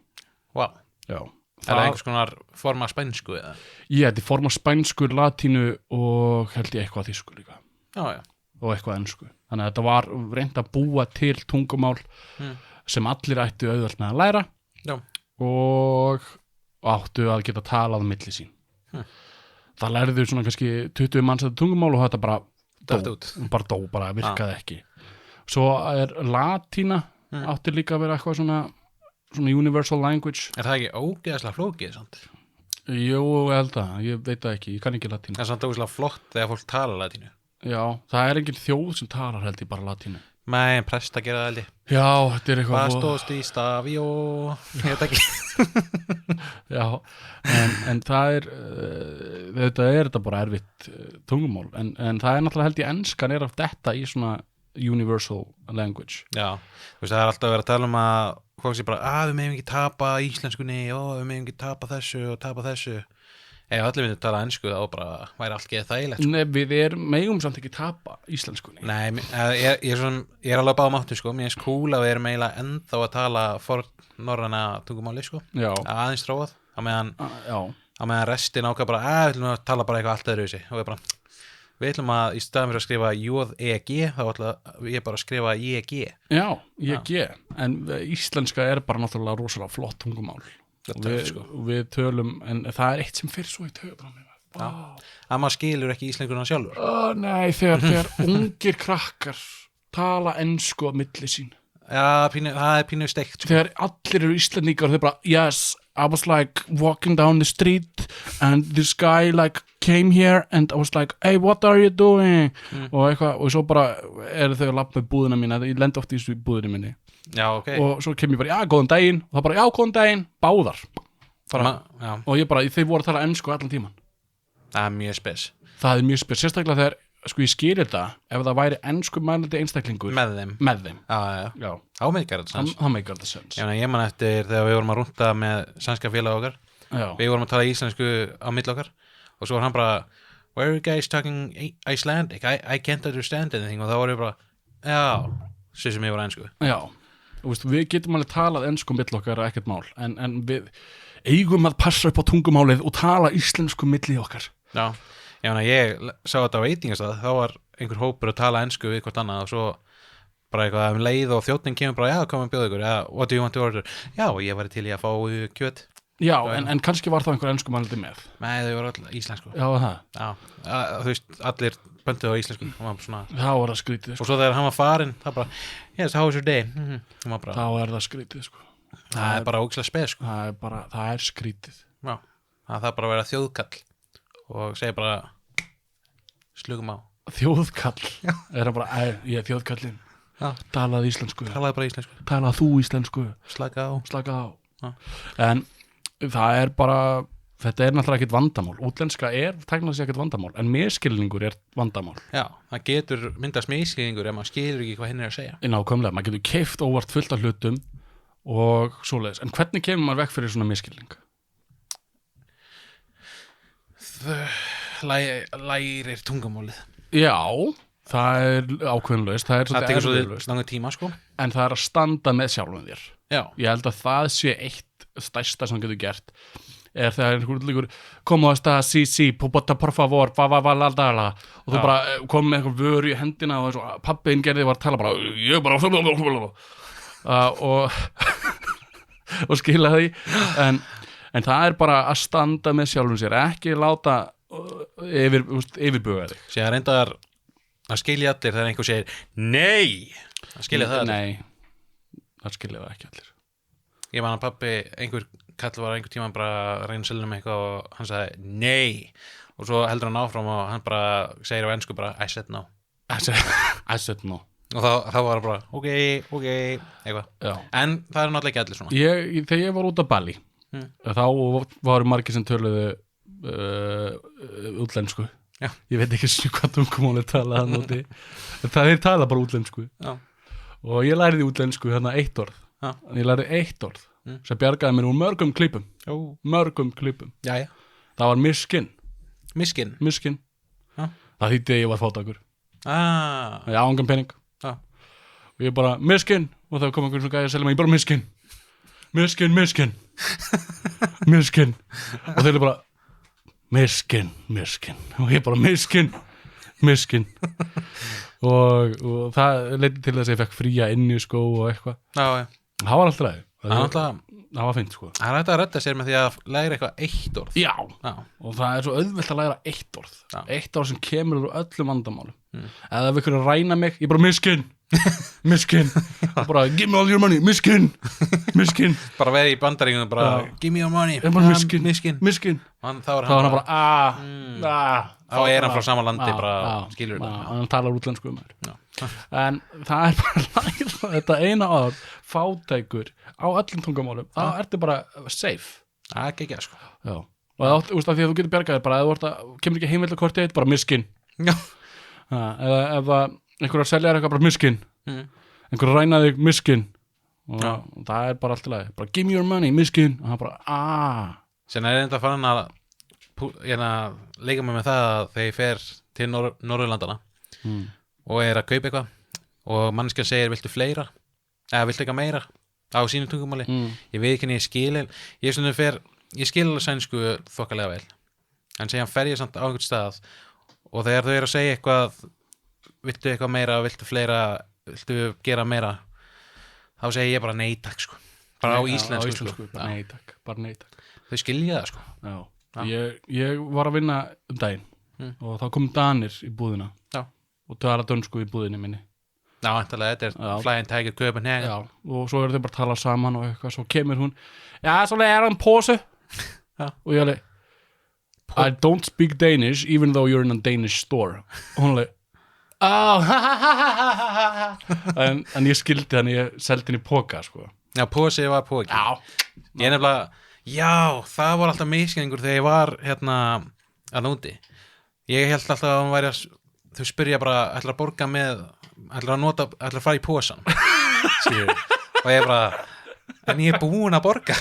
já er það einhvers konar forma spænsku eða? Já, þetta er forma spænsku, latínu og held ég eitthvað þýsku líka já og eitthvað ensku þannig að þetta var reynt að búa til tungumál sem allir ættu auðvelt með að læra og áttu að geta talað á milli sín það lærðu svona kannski 20 manns þetta tungumál og þetta bara virkaði ekki svo er latína átti líka að vera eitthvað svona svona universal language. Er það ekki ógeðslega flókið samt? Jú, ég held að, ég veit það ekki, ég kann ekki latínu. Það er samt ógeðslega flott þegar fólk tala latínu. Já, það er engin þjóð sem talar held ég bara latínu. Nei, prest að gera það held ég. Já, þetta er eitthvað... Hvað stóðst í stafi og... Ég veit ekki. Já, en það er, þetta bara erfitt tungumál, en það er náttúrulega held ég enskan er af þetta í svona universal language. Já, þú veist, það er alltaf verið að tala að fólk sé bara, við meðum ekki tapa íslenskunni og við meðum ekki tapa þessu og tapa þessu. Ef allir myndi tala ensku þá bara væri allt geðið þægilegt. Nei, við megum samt ekki tapa íslenskunni. Nei, ég er alveg báðum áttu, sko. Mér finnst cool að við erum eiginlega ennþá að tala fornnorræna tungumáli, sko. Já. Aðeins þróað. Á meðan restin ákvað bara, við ætlum að tala bara eitthvað allt öðruvísi. Og við ætlum að í staðan fyrir að skrifa J-E-G, þá ætlum ég bara að skrifa J-G. Já, J-G. En íslenska er bara náttúrulega rosalega flott tungumál. Við tölum, en það er eitt sem fyrir svo í töfum að maður skilur ekki íslenskunna sjálfur. Nei, þegar ungir krakkar tala ensku á milli sín. Já, það er pínu steikt, sko. Þegar allir eru íslendingar og þeir bara, yes, I was like walking down the street and this guy like came here and I was like, hey, what are you doing? Og eitthvað, og svo bara eru þau að lappa með búðina mína, ég lendi oft í þessu búðinu minni. Já, ok. Og svo kem ég bara, góðan daginn, og það bara, góðan daginn, báðar bara, og ég bara, þeir voru að tala ensku allan tíman. Það er mjög spes. Það er mjög spes, sérstaklega þegar sko ég skil þetta, ef það væri ensku mælandi einstaklingur með þeim. Já. Þá meikar þetta sens. Þá meikar þetta sens. Ég man eftir þegar við vorum að rúnta með sænska félag okkar. Já. Við vorum að tala íslensku á milli okkar og svo var hann bara, why are you guys talking Icelandic? I can't understand anything. Og þá voru við bara, svo sem ég var ensku. Já. Við getum alveg talað ensku milli okkar ekkert mál, en við eigum að passa upp á tungumálið og tala íslensku milli okkar. Já. Ég sá þetta á veitingastað, þá var einhver hópur að tala ensku við hvort annað og svo bara eitthvað leið og þjónninn kemur bara, komum bjóða ykkur, what do you want to order? Já, ég var til í að fá kjöt. Já, en kannski var það einhver ensku mælandi með. Nei, þau voru allir íslensku. Já, það. Já, þú veist, allir bönduð á íslensku. Það var það skrítið, sko. Og svo þegar hann var farinn, það bara, yes, how was your day? Þá er það skrítið, sko. Það er bara ógeðslega spes, sko. Það er skrítið. Já, það er bara að vera þjóðkall og segja bara slugum á. Þjóðkall? Er það bara, ég er þjóðkallinn. Talaði íslensku. Talaði bara íslensku. Talaði þú íslensku. Slaka á. En það er bara, þetta er náttúrulega ekkert vandamál. Útlenska er tæknilega sér ekkert vandamál, en misskilningur er vandamál. Já, það getur myndast misskilningur ef maður skilur ekki hvað hinn er að segja. Nákvæmlega, maður getur keypt óvart fullt af hlutum og svoleiðis. En hvernig kemur maður vekk fyrir svona misskilning? Lærir tungumálið. Já, það er ákveðinlaust. Það tekur svo langan tíma, sko. En það er að standa með sjálfum þér. Já. Ég held að það sé eitt stærsta sem getur gert er þegar einhvern líkur como esta, sí, por favor, va, og þú bara kom með eitthvað vöru í hendina og pappiðinn gerði var að tala bara, ég bara og skila því en það er bara að standa með sjálfum sér, ekki láta yfirbuga þig. Sér reyndar að skilja allir þegar einhver segir nei, að skilja það allir. Nei, það skilja það ekki allir. Ég man að pappi, einhver kall var einhver tíma bara að reyna að selja um eitthvað og hann sagði nei og svo heldur hann áfram og hann bara segir á ensku bara I said no. I said no. Og þá var það bara ok, eitthvað. Já. En það er náttúrulega ekki allir svona. Þegar ég var út af Bali þá varu margir sem töluðu útlensku. Já. Ég veit ekki hvað tungumál er talað að nóti. Það er talað bara útlensku. Já. Og ég læriði útlensku hérna 1 orð. Já. Ég læriði 1 orð sem bjargaði mér úr mörgum klippum. Jæja. Það var miskin. Já. Það þýddi að ég var fátækur. Ég á engan pening. Já. Og ég bara miskin og það kom einhvern svona gæði að selja mig, ég bara miskin og þeir eru bara miskin og ég bara miskin og það leiddi til þess að ég fekk fría inn í skó og eitthvað. Já. Það var alltaf það var fint, sko. Það er hægt að redda sér með því að læra eitthvað 1 orð. Já, og það er svo auðvelt að læra 1 orð. 1 orð sem kemur úr öllum vandamálum. Eða ef ykkur er að ræna mig, ég bara miskin miskin og bara, give me all your money, miskin bara verið í bandaríkjunum bara, give me your money, bara miskin þá er þá er hann bara, þá er hann frá sama landi, bara skilur hann talar útlensku en það er bara læra þetta eina orð, fátækur á öllum tungumálum, þá ertu bara safe það er ekki sko já. Og það, þú veist, að því að þú getur bjargað þér bara, ef þú kemur ekki heimildakortið eitt, bara miskin eða ef einhverjar selja þér eitthvað, bara miskin einhverjar ræna þig, miskin og það er bara allt í lagi, bara give me your money, miskin og það bara, sen er þetta fann að leika mig með það að þegar ég fer til Norðurlandana og er að kaupa eitthvað og manneskjan segir, viltu fleira eða viltu eitthvað meira á sínu tungumáli ég veit ekki henni, ég skil alveg sænsku þokkalega vel en segja hann fer ég samt á einhvern stað og þegar þau eru að segja eitthvað viltu eitthvað meira, viltu fleira viltu gera meira þá segi ég bara nei takk sko bara á íslensku sko. bara nei takk þau skilja það sko ég var að vinna daginn og þá kom Danir í búðina og tala dönsku í búðinni minni þetta er Flying Tiger Copenhagen og svo eru þau bara að tala saman og eitthvað, svo kemur hún svo er hann pose og ég alveg I don't speak Danish even though you're in a Danish store og hún alveg en ég skildi hann, ég seldi hann í póka sko. Pose var póki ég nefnilega, það var alltaf miskenningur þegar ég var að núti ég held alltaf að hún væri að þau spyrja bara, ætlar að borga með ætlar að fara í posan og ég bara en ég er búin að borga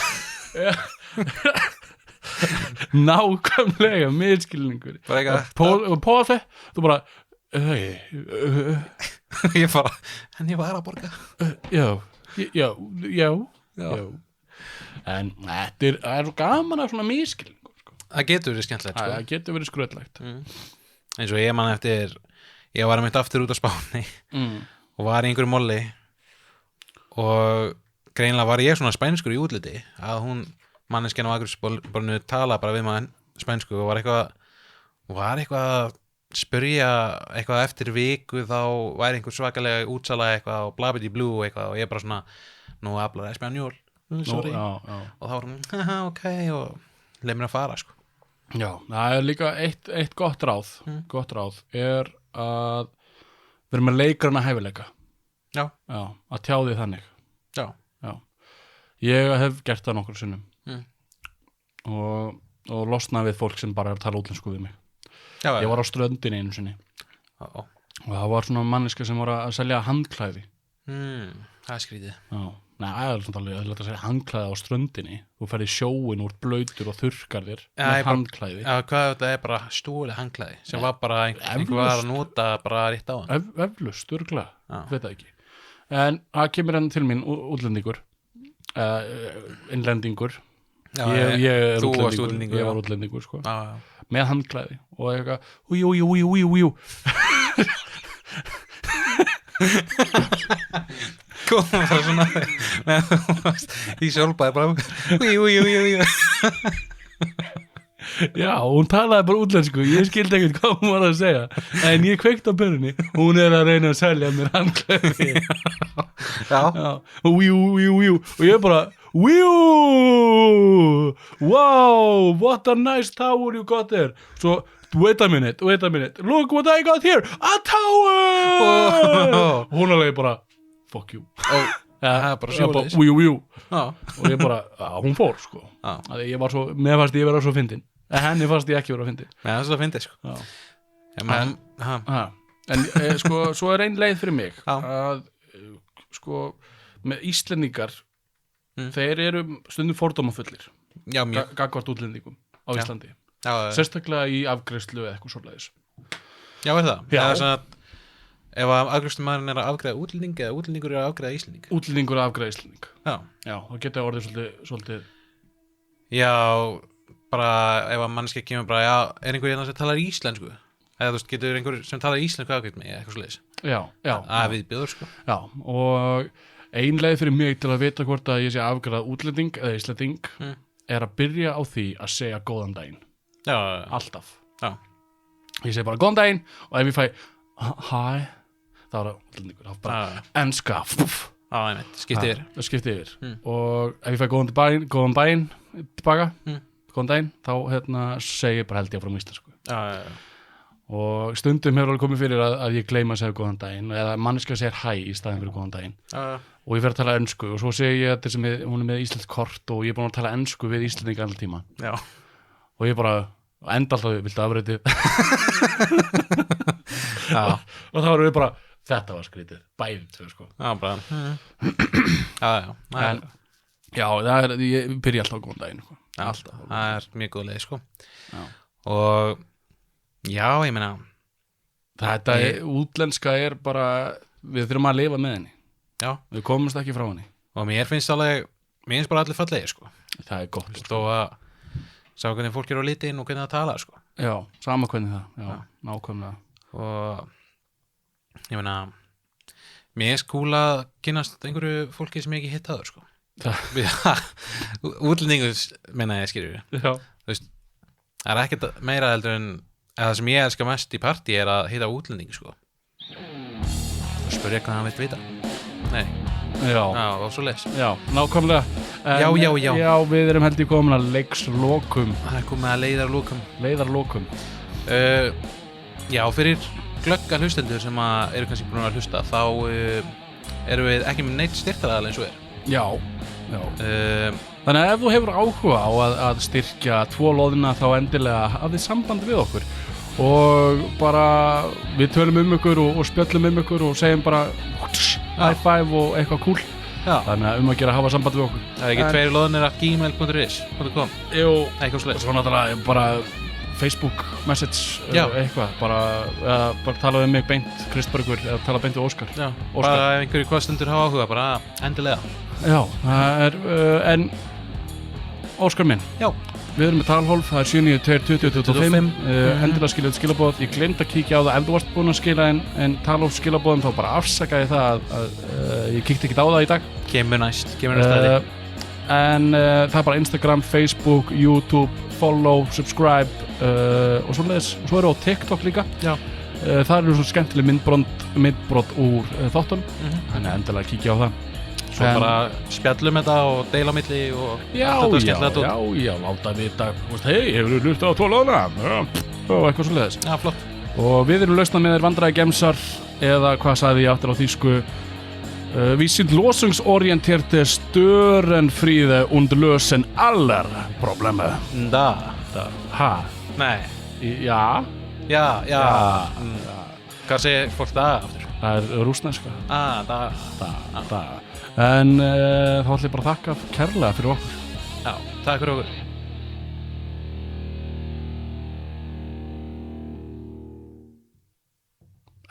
nákvæmlega miskilningur pósi, þú bara ég bara, en ég var að borga já en þetta er gaman af svona miskilningur sko. það getur verið skemmtilegt sko. það getur verið skröllegt eins og ég man eftir ég var að mynda aftur út á Spáni og var í einhverju molli og greinilega var ég svona spænskur í útliti að hún manneskjan á Akureyrarbornu tala bara við maður spænsku og var eitthvað að spyrja eitthvað eftir viku þá væri einhver svakalega útsala eitthvað og blabidi blue eitthvað og ég bara svona nú hablar español sorry og þá var hún ok og leið mér að fara sko já, það er líka eitt gott ráð er að vera með leikrana hæfileika að tjá því þannig já. Ég hef gert það nokkur sinnum og losnað við fólk sem bara er að tala útlensku við mig ég var á ströndinni einu sinni og það var svona manneska sem var að selja handklæði það er skrítið það er svona alveg að segja handklæði á ströndinni þú ferð í sjóin úr blöytur og þurrkar þér með handklæði hvað þetta er bara stúlið handklæði sem var bara einhver var að nota bara rétt á hann eflust, örgulega, veit það ekki en það kemur hann til mín útlendingur innlendingur ég var útlendingur sko með handklæði og eitthvað újú koma bara svona í sjálfbæði bara újú já, hún talaði bara útlensku ég skildi ekkert hvað hún var að segja en ég kveikt á perunni hún er að reyna að selja mér handklæði újú og ég bara wow, what a nice tower you got there so, wait a minute look what I got here, a tower hún alveg bara fuck you újú og ég bara, hún fór sko ég var svo, mér fannst ég vera svo fyndin en henni fannst ég ekki vera fyndin það er svo fyndin sko en sko, svo er ein leið fyrir mig að sko, með Íslendingar þeir eru stundum fordómafullir gagnvart útlendingum á Íslandi sérstaklega í afgreiðslu eða eitthvað svoleiðis já, er það? eða svona ef afgreiðslumaðurinn er að afgreiða útlending eða útlendingur er að afgreiða Íslending útlendingur er að afgreiða Íslending já, þá geta orðið svolítið já, bara ef að manneskja kemur bara, er einhver hérna sem talar íslensku eða þú veist, getur einhver sem talar íslensku afgreitt mig eða eitthvað svoleiðis að við bjóður sko já, og ein leið fyrir mig til að vita hvort að ég sé afgreiða útlending eða Íslending er að byrja á því að segja góðan daginn alltaf ég segi bara góðan daginn og ef ég fæ hi þá er það útlendingur, þá bara enska, skipti yfir það skipti yfir og ef ég fæ góðan daginn tilbaka, góðan daginn þá segi ég bara held ég frá íslensku og stundum hefur alveg komið fyrir að ég gleyma að segja góðan daginn eða manneska segir hæ í staðinn fyrir góðan daginn og ég fer að tala ensku og svo segi ég að hún er með íslenskt kort og ég er búin að tala ensku við Íslendinga allan tíma og ég bara enda alltaf viltu afrætið og þá erum við bara þetta var skrítið, bæðið tvö sko ég byrja alltaf góðan daginn alltaf, það er mjög góð leið sko og já, ég meina þetta útlenska er bara við þurfum að lifa með henni við komumst ekki frá henni og mér finnst bara allir fallegir sko það er gott sko að sjá hvernig fólk á litin og hvernig það tala sko já, sama hvernig það, nákvæmlega og ég meina mér finnst cool að kynnast einhverju fólki sem ég ekki hitt aður sko útlendingus meina ég skilur já. Þú veist, það er ekkert meira heldur en það sem ég elskar mest í partí er að hitta útlending sko og spyrja hvað hann vill vita já, og svo leys já, nákvæmlega já, við erum held í komin að leikslokum það er komið að leiðarlokum já, fyrir glögga hlustendur sem eru kannski búin að hlusta þá erum við ekki með neitt styrktaraðal eins og já þannig að ef þú hefur áhuga á að styrkja 2 loðina þá endilega hafið samband við okkur og bara við tölum ykkur og spjöllum ykkur og segjum bara high five og eitthvað cool þannig að að gera að hafa samband við okkur það er ekki 2 loðinir af gmail.is.com eitthvað slik svo náttúrulega bara Facebook message eitthvað bara tala við mig beint Kristbergur eða tala beint við Óskar bara ef einhverju hvað stundur hafa áhuga bara endilega já, það er en Óskar minn við erum með talhólf, það er 792-2025 endilega skilaboð ég gleymd að kíkja á það ef þú varst búin að skila en talhólf skilaboðum þá bara afsakaði það að ég kíkti ekki á það í dag kemur næst aðeins en það er bara Instagram, Facebook, YouTube follow, subscribe og svo eru á TikTok líka það eru svona skemmtileg myndbrot úr þáttunum þannig endilega kíkja á það svo bara spjallum þetta og deila á milli og já, láta vita hei, hefur þú hlustað á 2 loðina og eitthvað svo leiðis flott og við erum lausnað með vandræði gemsar eða hvað sagði ég aftur á þýsku wir sind lösungsorientierte Störenfriede und lösen aller Probleme nei já hvað segir fólk það aftur? það er rússneska en þá ætlum ég bara að þakka kærlega fyrir okkur takk fyrir okkur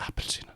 appelsína